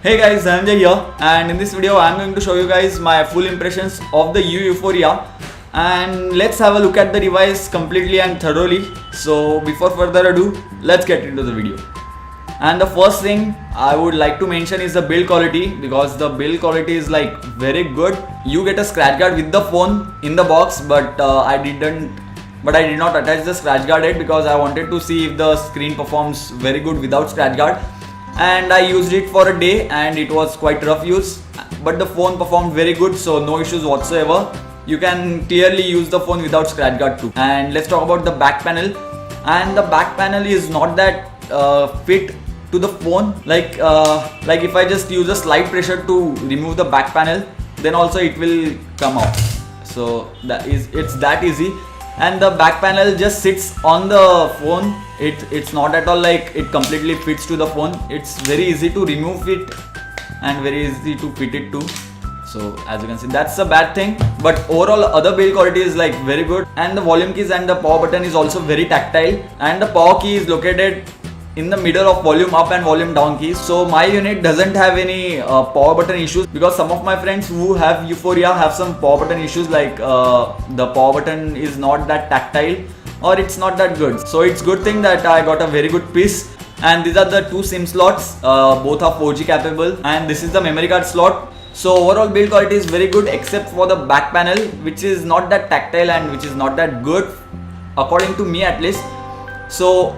Hey guys, Sanjay here, and in this video I am going to show you guys my full impressions of the Yuphoria, and let's have a look at the device completely and thoroughly. So before further ado, let's get into the video. And the first thing I would like to mention is the build quality, because the build quality is like very good. You get a scratch guard with the phone in the box, but I did not attach the scratch guard yet because I wanted to see if the screen performs very good without scratch guard. And I used it for a day and it was quite rough use, but the phone performed very good, so no issues whatsoever. You can clearly use the phone without scratch guard too. And let's talk about the back panel. And the back panel is not that fit to the phone. Like if I just use a slight pressure to remove the back panel, then also it will come out. So it's that easy. And the back panel just sits on the phone. It's not at all like it completely fits to the phone. It's very easy to remove it and very easy to fit it too. So as you can see, that's a bad thing, but overall other build quality is like very good. And the volume keys and the power button is also very tactile, and the power key is located in the middle of volume up and volume down keys. So my unit doesn't have any power button issues, because some of my friends who have Yuphoria have some power button issues, like the power button is not that tactile or it's not that good. So it's good thing that I got a very good piece. And these are the two SIM slots, both are 4G capable, and this is the memory card slot. So overall build quality is very good, except for the back panel, which is not that tactile and which is not that good according to me at least. So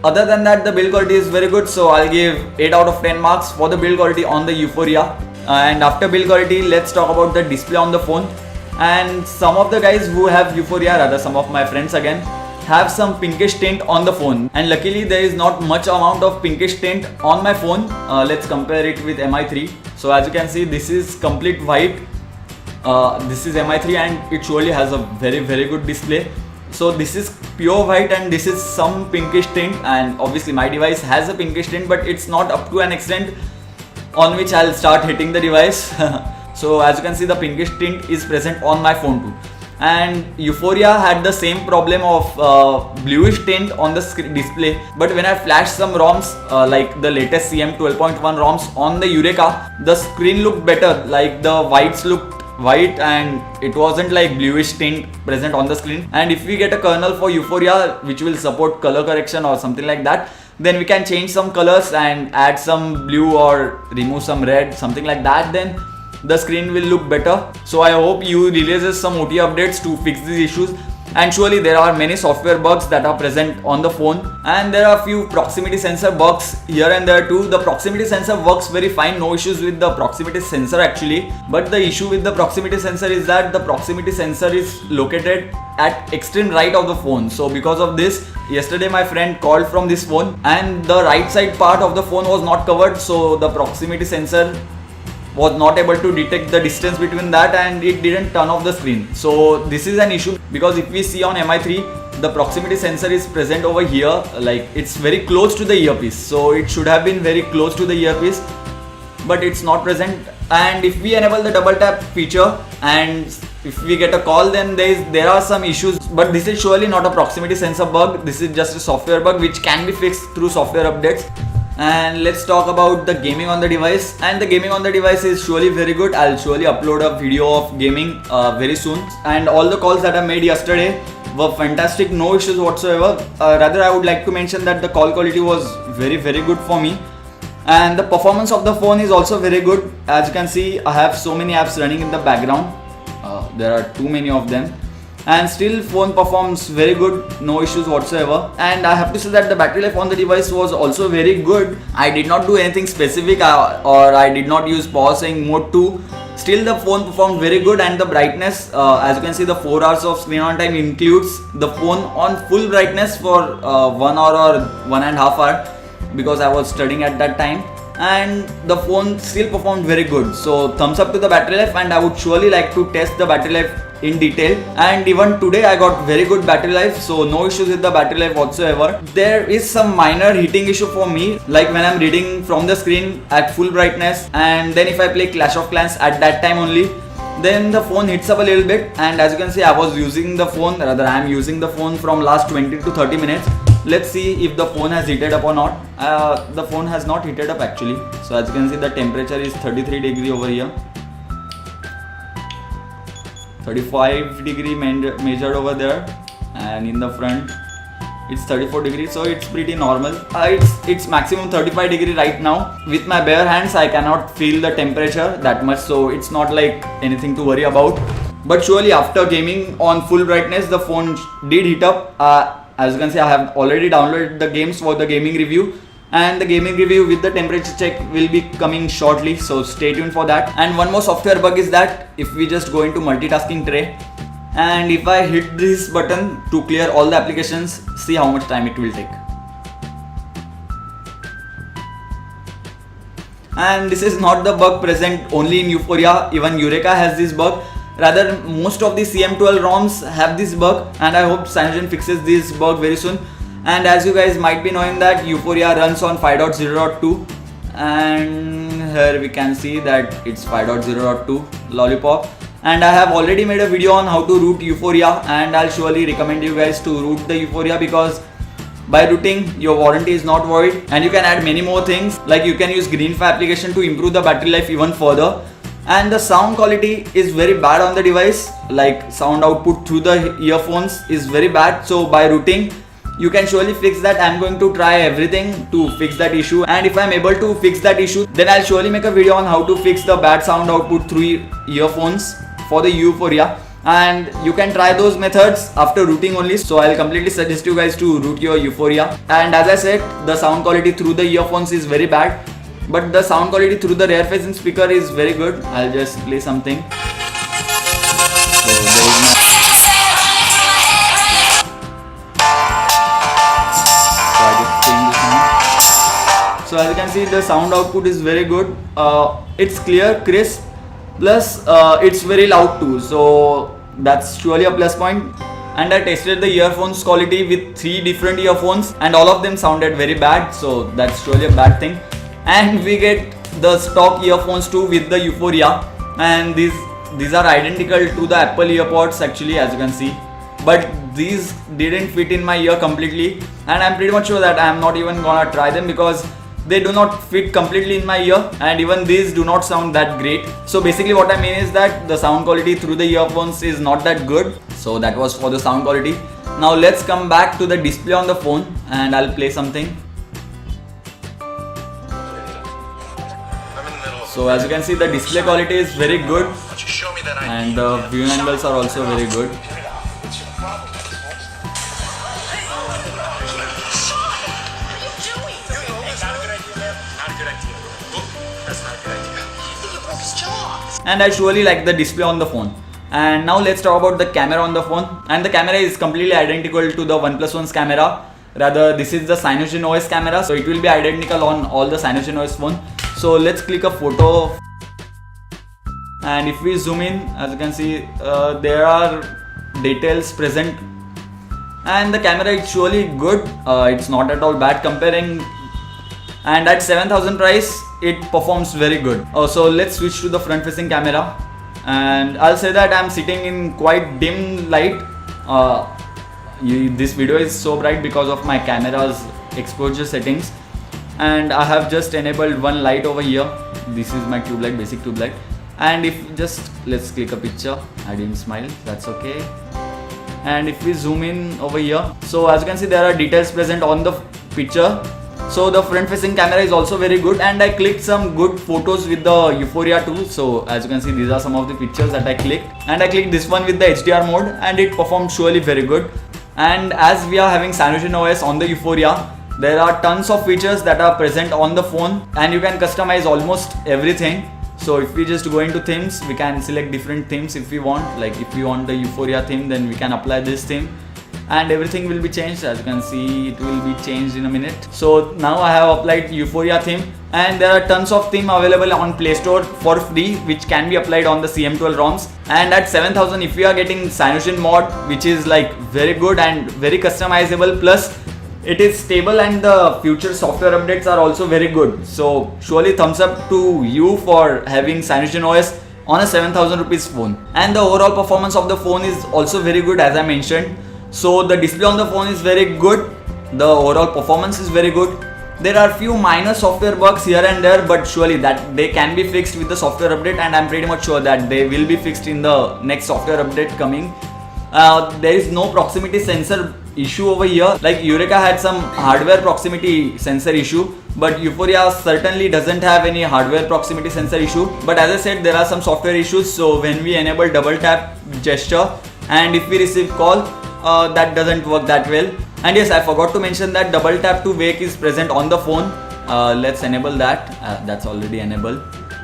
other than that, the build quality is very good, so I'll give 8 out of 10 marks for the build quality on the Yuphoria. And after build quality, let's talk about the display on the phone. And some of the guys who have Yuphoria, rather some of my friends again, have some pinkish tint on the phone, and luckily there is not much amount of pinkish tint on my phone. Let's compare it with Mi3. So as you can see, this is complete white. This is Mi3 and it surely has a very good display. So this is pure white and this is some pinkish tint, and obviously my device has a pinkish tint, but it's not up to an extent on which I'll start hitting the device. So as you can see, the pinkish tint is present on my phone too. And Yuphoria had the same problem of bluish tint on the display, but when I flashed some ROMs like the latest CM 12.1 ROMs on the Eureka, the screen looked better, like the whites looked white and it wasn't like bluish tint present on the screen. And if we get a kernel for Yuphoria which will support color correction or something like that, then we can change some colors and add some blue or remove some red, something like that, then the screen will look better. So I hope you releases some OT updates to fix these issues. And surely there are many software bugs that are present on the phone, and there are a few proximity sensor bugs here and there too. The proximity sensor works very fine, no issues with the proximity sensor actually, but the issue with the proximity sensor is that the proximity sensor is located at extreme right of the phone. So because of this, yesterday my friend called from this phone and the right side part of the phone was not covered, so the proximity sensor was not able to detect the distance between that and it didn't turn off the screen. So this is an issue, because if we see on Mi3, the proximity sensor is present over here, like it's very close to the earpiece, so it should have been very close to the earpiece, but it's not present. And if we enable the double tap feature and if we get a call, then there are some issues, but this is surely not a proximity sensor bug. This is just a software bug which can be fixed through software updates. And let's talk about the gaming on the device. And the gaming on the device is surely very good. I'll surely upload a video of gaming very soon. And all the calls that I made yesterday were fantastic, no issues whatsoever. Rather, I would like to mention that the call quality was very good for me. And the performance of the phone is also very good. As you can see, I have so many apps running in the background. There are too many of them. And still phone performs very good, no issues whatsoever. And I have to say that the battery life on the device was also very good. I did not do anything specific or I did not use power saving mode too. Still the phone performed very good, and the brightness, as you can see, the 4 hours of screen on time includes the phone on full brightness for 1 hour or 1.5 hours, because I was studying at that time. And the phone still performed very good. So thumbs up to the battery life, and I would surely like to test the battery life in detail. And even today I got very good battery life, so no issues with the battery life whatsoever. There is some minor heating issue for me, like when I'm reading from the screen at full brightness, and then if I play Clash of Clans at that time only, then the phone hits up a little bit. And as you can see, I am using the phone from last 20 to 30 minutes. let's see if the phone has heated up or not. The phone has not heated up actually. So as you can see, the temperature is 33 degree over here, 35 degree measured over there, and in the front it's 34 degrees, so it's pretty normal. It's maximum 35 degree right now. With my bare hands I cannot feel the temperature that much, so it's not like anything to worry about. But surely after gaming on full brightness, the phone did heat up. As you can see, I have already downloaded the games for the gaming review, and the gaming review with the temperature check will be coming shortly, so stay tuned for that. And one more software bug is that if we just go into multitasking tray, and if I hit this button to clear all the applications, see how much time it will take. And this is not the bug present only in Yuphoria, even Eureka has this bug. Rather, most of the CM12 ROMs have this bug, and I hope Cyanogen fixes this bug very soon. And as you guys might be knowing that Yuphoria runs on 5.0.2, and here we can see that it's 5.0.2 Lollipop. And I have already made a video on how to root Yuphoria, and I'll surely recommend you guys to root the Yuphoria, because by rooting your warranty is not void, and you can add many more things, like you can use GreenFi application to improve the battery life even further. And the sound quality is very bad on the device, like sound output through the earphones is very bad. So by rooting you can surely fix that. I'm going to try everything to fix that issue, and if I'm able to fix that issue, then I'll surely make a video on how to fix the bad sound output through earphones for the Yuphoria. And you can try those methods after rooting only, so I'll completely suggest you guys to root your Yuphoria. And as I said, the sound quality through the earphones is very bad, but the sound quality through the rear facing speaker is very good. I'll just play something. So there is no... So as you can see, the sound output is very good. It's clear, crisp, plus it's very loud too, so that's surely a plus point. And I tested the earphones quality with 3 different earphones, and all of them sounded very bad, so that's surely a bad thing. And we get the stock earphones too with the Yuphoria, and these are identical to the Apple earpods actually, as you can see, but these didn't fit in my ear completely, and I'm pretty much sure that I'm not even gonna try them because they do not fit completely in my ear, and even these do not sound that great. So basically what I mean is that the sound quality through the earphones is not that good. So that was for the sound quality. Now let's come back to the display on the phone, and I'll play something. So as you can see, the display quality is very good, and the viewing angles are also very good. And I surely like the display on the phone. And now let's talk about the camera on the phone. And the camera is completely identical to the OnePlus One's camera. Rather, this is the Cyanogen OS camera, so it will be identical on all the Cyanogen OS phone. So let's click a photo, and if we zoom in, as you can see, there are details present, and the camera is surely good. It's not at all bad comparing, and at 7,000 price it performs very good. So let's switch to the front facing camera, and I'll say that I'm sitting in quite dim light. This video is so bright because of my camera's exposure settings, and I have just enabled one light over here. This is my tube light, basic tube light. And if let's click a picture. I didn't smile, that's okay. And if we zoom in over here, so as you can see, there are details present on the picture. So the front facing camera is also very good, and I clicked some good photos with the Yuphoria too. So as you can see, these are some of the pictures that I clicked, and I clicked this one with the HDR mode, and it performed surely very good. And as we are having Cyanogen OS on the Yuphoria, there are tons of features that are present on the phone, and you can customize almost everything. So if we just go into themes, we can select different themes if we want. Like if we want the Yuphoria theme, then we can apply this theme, and everything will be changed. As you can see, it will be changed in a minute. So now I have applied Yuphoria theme, and there are tons of theme available on Play Store for free, which can be applied on the CM12 ROMs. And at 7,000, if you are getting Cyanogen mod, which is like very good and very customizable, plus it is stable, and the future software updates are also very good. So surely thumbs up to you for having Cyanogen OS on a 7,000 rupees phone. And the overall performance of the phone is also very good, as I mentioned. So the display on the phone is very good, The overall performance is very good. There are few minor software bugs here and there, but surely that they can be fixed with the software update, and I'm pretty much sure that they will be fixed in the next software update coming. There is no proximity sensor issue over here. Like Eureka had some hardware proximity sensor issue, but Yuphoria certainly doesn't have any hardware proximity sensor issue. But as I said, there are some software issues. So when we enable double tap gesture and if we receive call, that doesn't work that well. And yes, I forgot to mention that double tap to wake is present on the phone. Let's enable that. That's already enabled.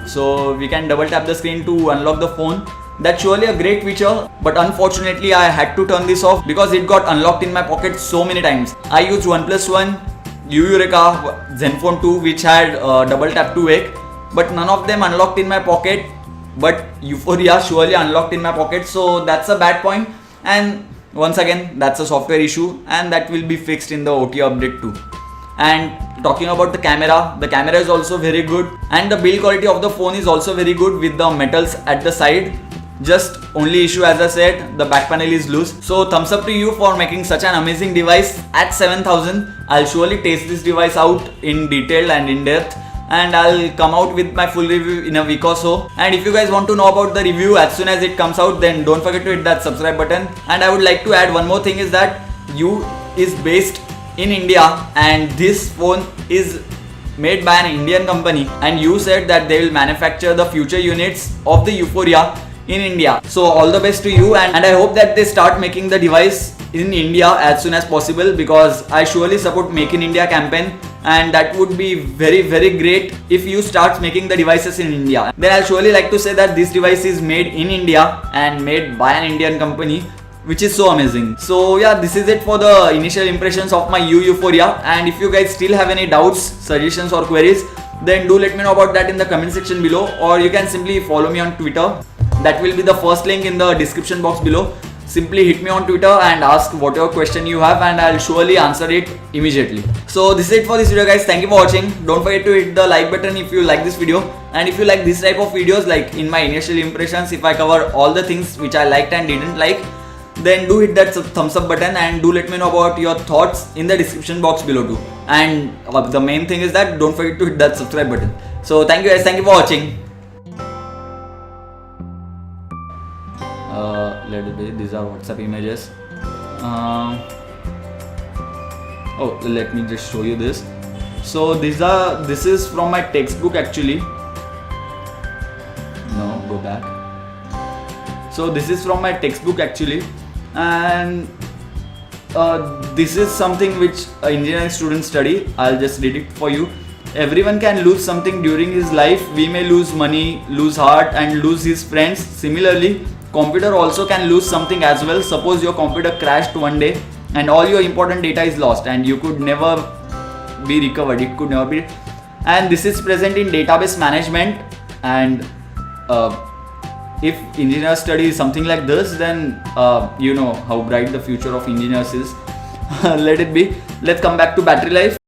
So we can double tap the screen to unlock the phone. That's surely a great feature, but unfortunately I had to turn this off because it got unlocked in my pocket so many times. I used OnePlus One, Eureka, Zenfone 2 which had double tap to wake, but none of them unlocked in my pocket. But Yuphoria surely unlocked in my pocket, so that's a bad point. And once again, that's a software issue, and that will be fixed in the OT update too. And talking about the camera is also very good, and the build quality of the phone is also very good with the metals at the side. Just only issue, as I said, the back panel is loose. So thumbs up to you for making such an amazing device at 7000. I'll surely test this device out in detail and in depth, and I'll come out with my full review in a week or so. And if you guys want to know about the review as soon as it comes out, then don't forget to hit that subscribe button. And I would like to add one more thing, is that you is based in India and this phone is made by an Indian company, and you said that they will manufacture the future units of the Yuphoria in India. So all the best to you, and I hope that they start making the device in India as soon as possible, because I surely support Make in India campaign, and that would be very great if you start making the devices in India. Then I'll surely like to say that this device is made in India and made by an Indian company, which is so amazing. So yeah, this is it for the initial impressions of my Yuphoria, and if you guys still have any doubts, suggestions or queries, then do let me know about that in the comment section below, or you can simply follow me on Twitter. That will be the first link in the description box below. Simply hit me on Twitter and ask whatever question you have, and I'll surely answer it immediately. So this is it for this video, guys. Thank you for watching. Don't forget to hit the like button if you like this video, and if you like this type of videos, like in my initial impressions, if I cover all the things which I liked and didn't like, then do hit that thumbs up button, and do let me know about your thoughts in the description box below too. And the main thing is that don't forget to hit that subscribe button. So thank you guys, thank you for watching. Let it be. These are WhatsApp images. Oh, let me just show you this. So this is from my textbook actually. No, go back. So this is from my textbook actually, and this is something which engineering students study. I'll just read it for you. Everyone can lose something during his life. We may lose money, lose heart, and lose his friends. Similarly, computer also can lose something as well. Suppose your computer crashed one day and all your important data is lost and you could never be recovered. It could never be. And this is present in database management, and if engineers study something like this, then you know how bright the future of engineers is. Let it be. Let's come back to battery life.